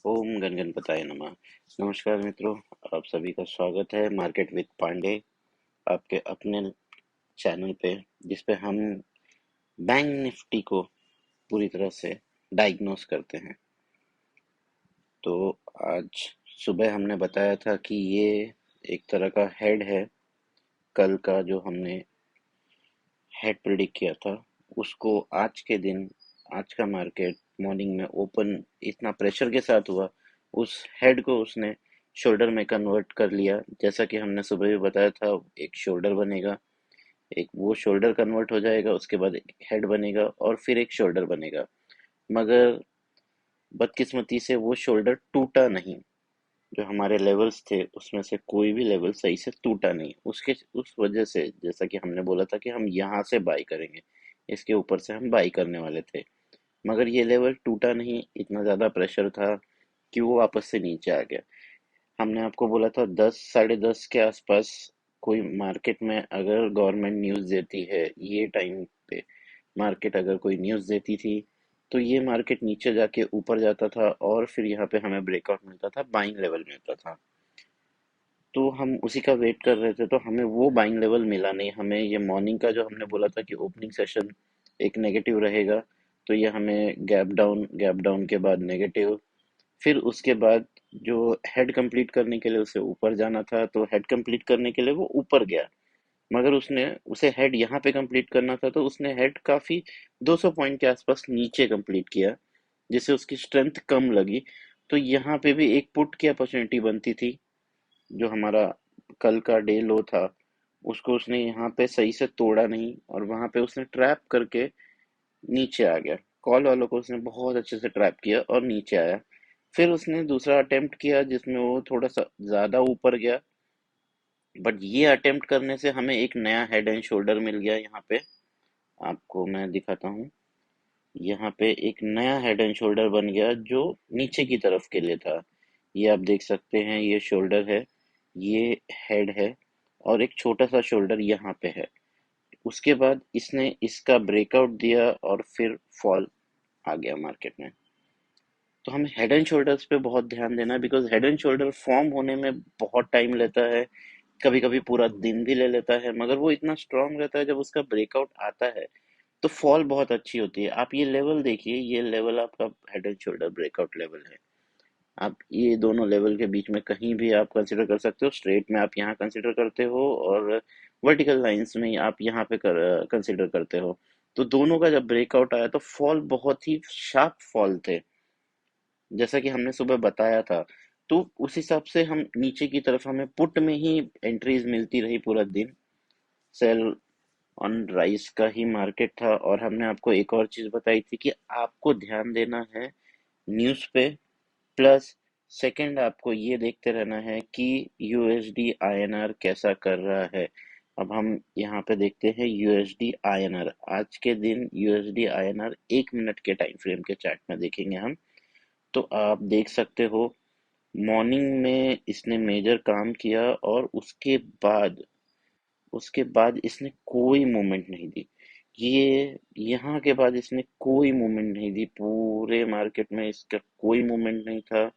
ओम गण गणपताय नमः। नमस्कार मित्रों, आप सभी का स्वागत है मार्केट विद पांडे, आपके अपने चैनल पे, जिस पे हम बैंक निफ्टी को पूरी तरह से डायग्नोस करते हैं। तो आज सुबह हमने बताया था कि ये एक तरह का हेड है। कल का जो हमने हेड प्रिडिक्ट किया था, उसको आज के दिन, आज का मार्केट मॉर्निंग में ओपन इतना प्रेशर के साथ हुआ, उस हेड को उसने शोल्डर में कन्वर्ट कर लिया। जैसा कि हमने सुबह भी बताया था, एक शोल्डर बनेगा, एक वो शोल्डर कन्वर्ट हो जाएगा, उसके बाद एक हेड बनेगा और फिर एक शोल्डर बनेगा। मगर बदकिस्मती से वो शोल्डर टूटा नहीं। जो हमारे लेवल्स थे उसमें से कोई भी लेवल सही से टूटा नहीं, उसके उस वजह से, जैसा कि हमने बोला था कि हम यहाँ से बाई करेंगे, इसके ऊपर से हम बाई करने वाले थे, मगर ये लेवल टूटा नहीं। इतना ज्यादा प्रेशर था कि वो वापस से नीचे आ गया। हमने आपको बोला था 10 साढ़े 10 के आसपास कोई मार्केट में अगर गवर्नमेंट न्यूज़ देती है, ये टाइम पे मार्केट अगर कोई न्यूज़ देती थी, तो ये मार्केट नीचे जाके ऊपर जाता था और फिर यहाँ पे हमें ब्रेकआउट मिलता था, बाइंग लेवल मिलता था। तो हम उसी का वेट कर रहे थे, तो हमें वो बाइंग लेवल मिला नहीं। हमें ये मॉर्निंग का जो हमने बोला था कि ओपनिंग सेशन एक नेगेटिव रहेगा, तो ये हमें गैप डाउन के बाद नेगेटिव, फिर उसके बाद जो हेड कंप्लीट करने के लिए उसे ऊपर जाना था, तो हेड कंप्लीट करने के लिए वो ऊपर गया, मगर उसने उसे हेड यहाँ पे कंप्लीट करना था, तो उसने हेड काफी 200 पॉइंट के आसपास नीचे कंप्लीट किया, जिससे उसकी स्ट्रेंथ कम लगी। तो यहाँ पे भी एक पुट की अपॉर्चुनिटी बनती थी। जो हमारा कल का डे लो था, उसको उसने यहाँ पे सही से तोड़ा नहीं और वहां पे उसने ट्रैप करके नीचे आ गया। कॉल वालों को उसने बहुत अच्छे से ट्रैप किया और नीचे आया। फिर उसने दूसरा अटेम्प्ट किया जिसमें वो थोड़ा सा ज्यादा ऊपर गया, बट ये अटेम्प्ट करने से हमें एक नया हेड एंड शोल्डर मिल गया। यहाँ पे आपको मैं दिखाता हूँ, यहाँ पे एक नया हेड एंड शोल्डर बन गया जो नीचे की तरफ के लिए था। ये आप देख सकते हैं, ये शोल्डर है, ये हेड है, और एक छोटा सा शोल्डर यहाँ पे है। उसके बाद इसने इसका ब्रेकआउट दिया और फिर फॉल आ गया मार्केट में। तो हमें हेड एंड शोल्डर्स पे बहुत ध्यान देना है, because head and shoulder form होने में बहुत टाइम लेता है, कभी कभी पूरा दिन भी ले लेता है, मगर वो इतना स्ट्रांग रहता है। जब उसका ब्रेकआउट आता है तो फॉल बहुत अच्छी होती है। आप ये लेवल देखिए, ये लेवल आपका head and shoulder breakout level है। आप ये दोनों लेवल के बीच में कहीं भी आप कंसिडर कर सकते हो। स्ट्रेट में आप यहाँ कंसिडर करते हो और वर्टिकल लाइंस में आप यहाँ पे कंसिडर करते हो। तो दोनों का जब ब्रेकआउट आया तो फॉल बहुत ही शार्प फॉल थे, जैसा कि हमने सुबह बताया था। तो उस हिसाब से हम नीचे की तरफ, हमें पुट में ही एंट्रीज मिलती रही पूरा दिन। सेल ऑन राइस का ही मार्केट था। और हमने आपको एक और चीज बताई थी कि आपको ध्यान देना है न्यूज पे, प्लस सेकंड आपको ये देखते रहना है कि यूएसडी आईएनआर कैसा कर रहा है। अब हम यहाँ पे देखते हैं यूएसडी आईएनआर, आज के दिन यूएसडी आईएनआर 1 मिनट के टाइम फ्रेम के चार्ट में देखेंगे हम। तो आप देख सकते हो, मॉर्निंग में इसने मेजर काम किया और उसके बाद इसने कोई मूवमेंट नहीं दी। ये यहाँ के बाद इसने कोई मूवमेंट नहीं दी, पूरे मार्केट में इसका कोई मूवमेंट नहीं था।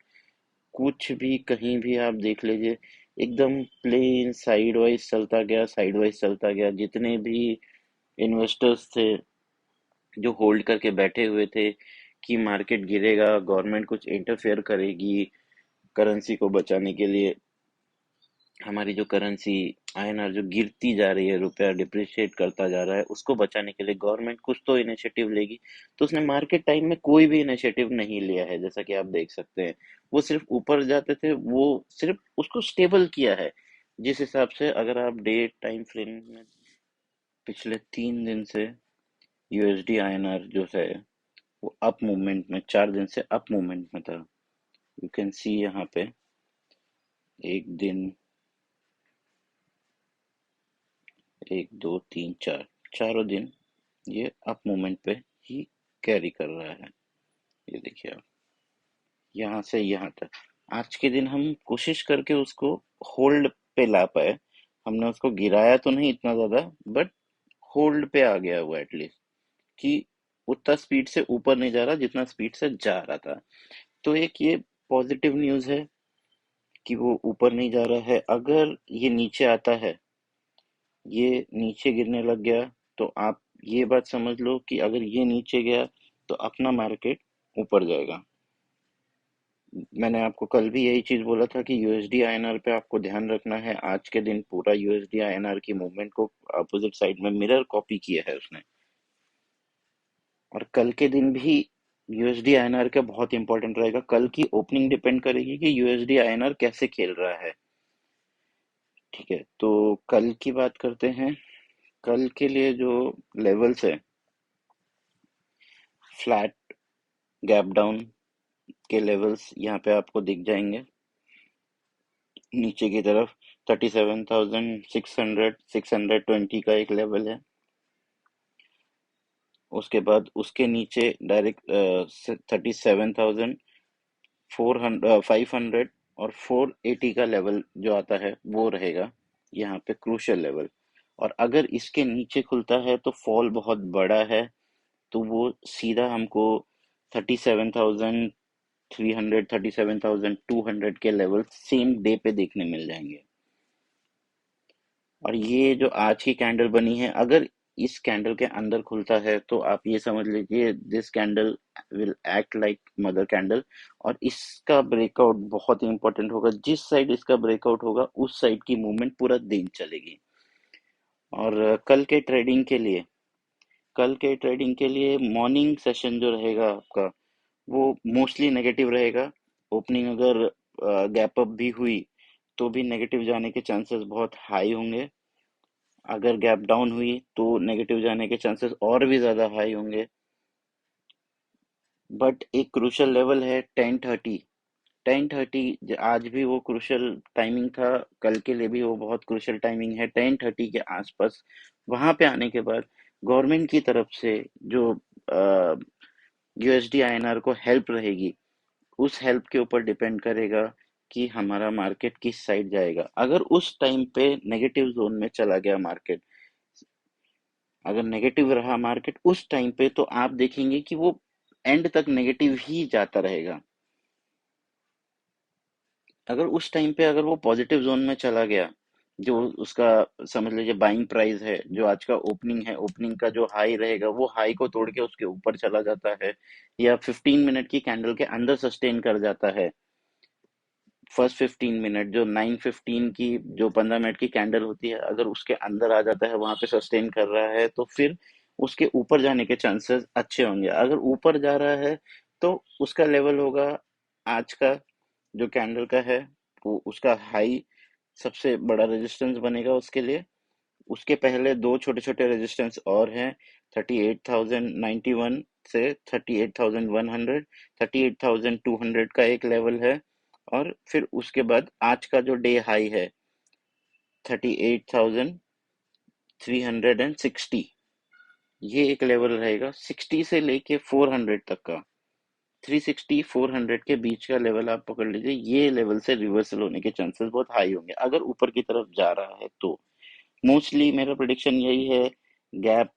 कुछ भी कहीं भी आप देख लीजिए, एकदम प्लेन साइड वाइज चलता गया, साइड वाइज चलता गया। जितने भी इन्वेस्टर्स थे जो होल्ड करके बैठे हुए थे कि मार्केट गिरेगा, गवर्नमेंट कुछ इंटरफेयर करेगी करेंसी को बचाने के लिए, हमारी जो करेंसी आईएनआर जो गिरती जा रही है, रुपया डिप्रिशिएट करता जा रहा है, उसको बचाने के लिए गवर्नमेंट कुछ तो इनिशिएटिव लेगी। तो उसने मार्केट टाइम में कोई भी इनिशिएटिव नहीं लिया है, जैसा कि आप देख सकते हैं। वो सिर्फ ऊपर जाते थे, वो सिर्फ उसको स्टेबल किया है। जिस हिसाब से अगर आप डे टाइम फ्रेम में पिछले 3 दिन से यूएसडी आईएनआर जो है वो अप मूवमेंट में, 4 दिन से अप मूवमेंट में था। यू कैन सी यहाँ पे एक दिन, एक दो तीन चार, चारों दिन ये अप मूवमेंट पे ही कैरी कर रहा है। ये देखिए आप, यहाँ से यहाँ तक आज के दिन हम कोशिश करके उसको होल्ड पे ला पाए। हमने उसको गिराया तो नहीं इतना ज्यादा, बट होल्ड पे आ गया वो एटलीस्ट, कि उतना स्पीड से ऊपर नहीं जा रहा जितना स्पीड से जा रहा था। तो एक ये पॉजिटिव न्यूज़ है कि वो ऊपर नहीं जा रहा है। अगर ये नीचे आता है, ये नीचे गिरने लग गया, तो आप ये बात समझ लो कि अगर ये नीचे गया तो अपना मार्केट ऊपर जाएगा। मैंने आपको कल भी यही चीज बोला था कि यूएसडी आईएनआर पे आपको ध्यान रखना है। आज के दिन पूरा यूएसडी आईएनआर की मूवमेंट को अपोजिट साइड में मिरर कॉपी किया है उसने। और कल के दिन भी यूएसडी आईएनआर का बहुत इंपॉर्टेंट रहेगा। कल की ओपनिंग डिपेंड करेगी कि यूएसडी आईएनआर कैसे खेल रहा है। ठीक है, तो कल की बात करते हैं। कल के लिए जो लेवल्स है, फ्लैट गैप डाउन के लेवल्स यहाँ पे आपको दिख जाएंगे नीचे की तरफ। 37,600 620 का एक लेवल है। उसके बाद उसके नीचे डायरेक्ट 37,500 और 480 का लेवल जो आता है वो रहेगा यहाँ पे क्रूशियल लेवल। और अगर इसके नीचे खुलता है तो फॉल बहुत बड़ा है, तो वो सीधा हमको 37,300 37,200 के लेवल सेम डे पे देखने मिल जाएंगे। और ये जो आज की कैंडल बनी है, अगर इस कैंडल के अंदर खुलता है तो आप ये समझ लीजिए this candle will act like mother candle. और इसका ब्रेकआउट बहुत ही इंपॉर्टेंट होगा। जिस साइड इसका ब्रेकआउट होगा उस साइड की मूवमेंट पूरा दिन चलेगी। और कल के ट्रेडिंग के लिए मॉर्निंग सेशन जो रहेगा आपका, वो मोस्टली नेगेटिव रहेगा। ओपनिंग अगर गैप अप भी हुई तो भी नेगेटिव जाने के चांसेस बहुत हाई होंगे। अगर गैप डाउन हुई तो नेगेटिव जाने के चांसेस और भी ज़्यादा हाई होंगे। बट एक क्रूशल लेवल है 10:30। 10:30 आज भी वो क्रूशल टाइमिंग था, कल के लिए भी वो बहुत क्रूशल टाइमिंग है। 10:30 के आसपास वहां पे आने के बाद गवर्नमेंट की तरफ से जो यूएसडी आईएनआर को हेल्प रहेगी, उस हेल्प के ऊपर डिपेंड करेगा कि हमारा मार्केट किस साइड जाएगा। अगर उस टाइम पे नेगेटिव जोन में चला गया मार्केट, अगर नेगेटिव रहा मार्केट उस टाइम पे, तो आप देखेंगे कि वो एंड तक नेगेटिव ही जाता रहेगा। अगर उस टाइम पे अगर वो पॉजिटिव जोन में चला गया, जो उसका समझ लीजिए बाइंग प्राइस है, जो आज का ओपनिंग है, ओपनिंग का जो हाई रहेगा वो हाई को तोड़ के उसके ऊपर चला जाता है, या 15 मिनट की कैंडल के अंदर सस्टेन कर जाता है। फर्स्ट 15 मिनट जो 9:15 की, जो 15 मिनट की कैंडल होती है, अगर उसके अंदर आ जाता है, वहां पे सस्टेन कर रहा है, तो फिर उसके ऊपर जाने के चांसेस अच्छे होंगे। अगर ऊपर जा रहा है तो उसका लेवल होगा आज का जो कैंडल का है, वो उसका हाई सबसे बड़ा रेजिस्टेंस बनेगा उसके लिए। उसके पहले दो छोटे छोटे रेजिस्टेंस और हैं। 38,091 से 38,100, 38,200 का एक लेवल है। और फिर उसके बाद आज का जो डे हाई है 38,360, ये एक लेवल रहेगा। 60 से लेके 400 तक का, 360 400 के बीच का लेवल आप पकड़ लीजिए। ये लेवल से रिवर्सल होने के चांसेस बहुत हाई होंगे अगर ऊपर की तरफ जा रहा है तो। मोस्टली मेरा प्रिडिक्शन यही है, गैप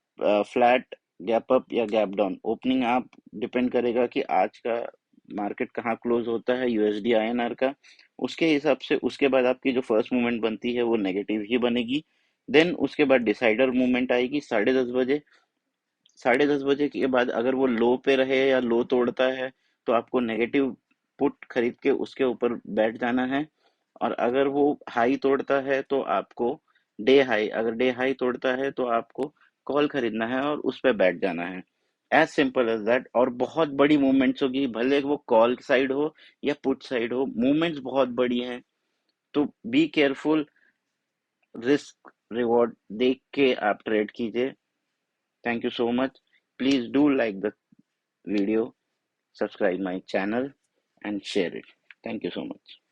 फ्लैट, गैप अप या गैप डाउन। ओपनिंग आप डिपेंड करेगा कि आज का मार्केट कहाँ क्लोज होता है यूएसडी आईएनआर का, उसके हिसाब से उसके बाद आपकी जो फर्स्ट मूवमेंट बनती है वो नेगेटिव ही बनेगी। देन उसके बाद डिसाइडर मूवमेंट आएगी 10:30 बजे। 10:30 बजे के बाद अगर वो लो पे रहे या लो तोड़ता है तो आपको नेगेटिव पुट खरीद के उसके ऊपर बैठ जाना है। और अगर वो हाई तोड़ता है तो आपको डे हाई, अगर डे हाई तोड़ता है तो आपको कॉल खरीदना है और उस पे बैठ जाना है। As simple as that. और बहुत बड़ी मूवमेंट्स होगी, भले वो कॉल साइड हो या पुट साइड हो, मूवमेंट्स बहुत बड़ी हैं। तो बी केयरफुल, रिस्क रिवॉर्ड देख के आप ट्रेड कीजिए। Thank you so much. Please do like the video, subscribe my channel and share it. Thank you so much.